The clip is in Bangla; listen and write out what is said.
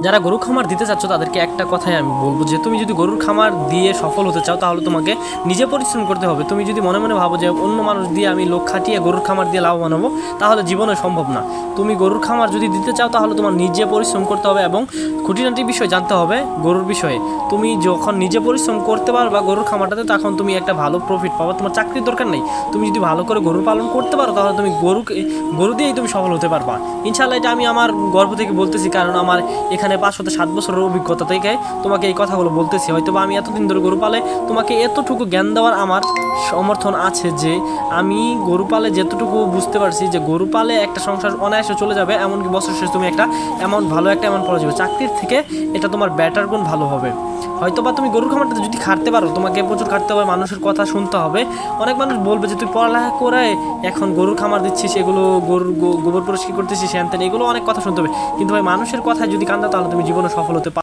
যারা গরু খামার দিতে চাচ্ছ তাদেরকে একটা কথাই আমি বলবো যে তুমি যদি গরুর খামার দিয়ে সফল হতে চাও তাহলে তোমাকে নিজে পরিশ্রম করতে হবে। তুমি যদি মনে মনে ভাবো যে অন্য মানুষ দিয়ে আমি লোক খাটিয়ে গরুর খামার দিয়ে লাভবান হবো, তাহলে জীবনে সম্ভব না। তুমি গরুর খামার যদি দিতে চাও তাহলে তোমার নিজে পরিশ্রম করতে হবে এবং খুঁটিনাটি বিষয় জানতে হবে গরুর বিষয়ে। তুমি যখন নিজে পরিশ্রম করতে পারবা গরুর খামারটাতে, তখন তুমি একটা ভালো প্রফিট পাবা। তোমার চাকরির দরকার নেই। তুমি যদি ভালো করে গরু পালন করতে পারো তাহলে তুমি গরু দিয়েই তুমি সফল হতে পারবা ইনশাআল্লাহ। এটা আমি আমার গর্ব থেকে বলতেছি, কারণ আমার এখানে 5 হতে 7 বছরের অভিজ্ঞতা থেকে তোমাকে এই কথাগুলো বলতেছি। হয়তো বা আমি এতদিন ধরে গরু পালে তোমাকে এতটুকু জ্ঞান দেওয়ার আমার সমর্থন আছে যে আমি গরু পালে যতটুকু বুঝতে পারছি যে গরু পালে একটা সংসার অনায়াসে চলে যাবে, এমনকি বছর শেষে তুমি একটা ভালো একটা অ্যামাউন্ট পাওয়া যাবে। চাকরির থেকে এটা তোমার বেটার গুণ ভালো হবে। হয়তো বা তুমি গরুর খামারটা যদি খাটতে পারো, তোমাকে প্রচুর খাটতে হবে, মানুষের কথা শুনতে হবে। অনেক মানুষ বলবে যে তুই পড়ালেখা করে এখন গরুর খামার দিচ্ছিস, এগুলো গরুর গোবর পরিষ্কার করতেছিস, হ্যান ত্যান, এগুলো অনেক কথা শুনতে হবে। কিন্তু ভাই মানুষের কথা যদি কান দাও তাহলে তুমি জীবনে সফল হতে পারো।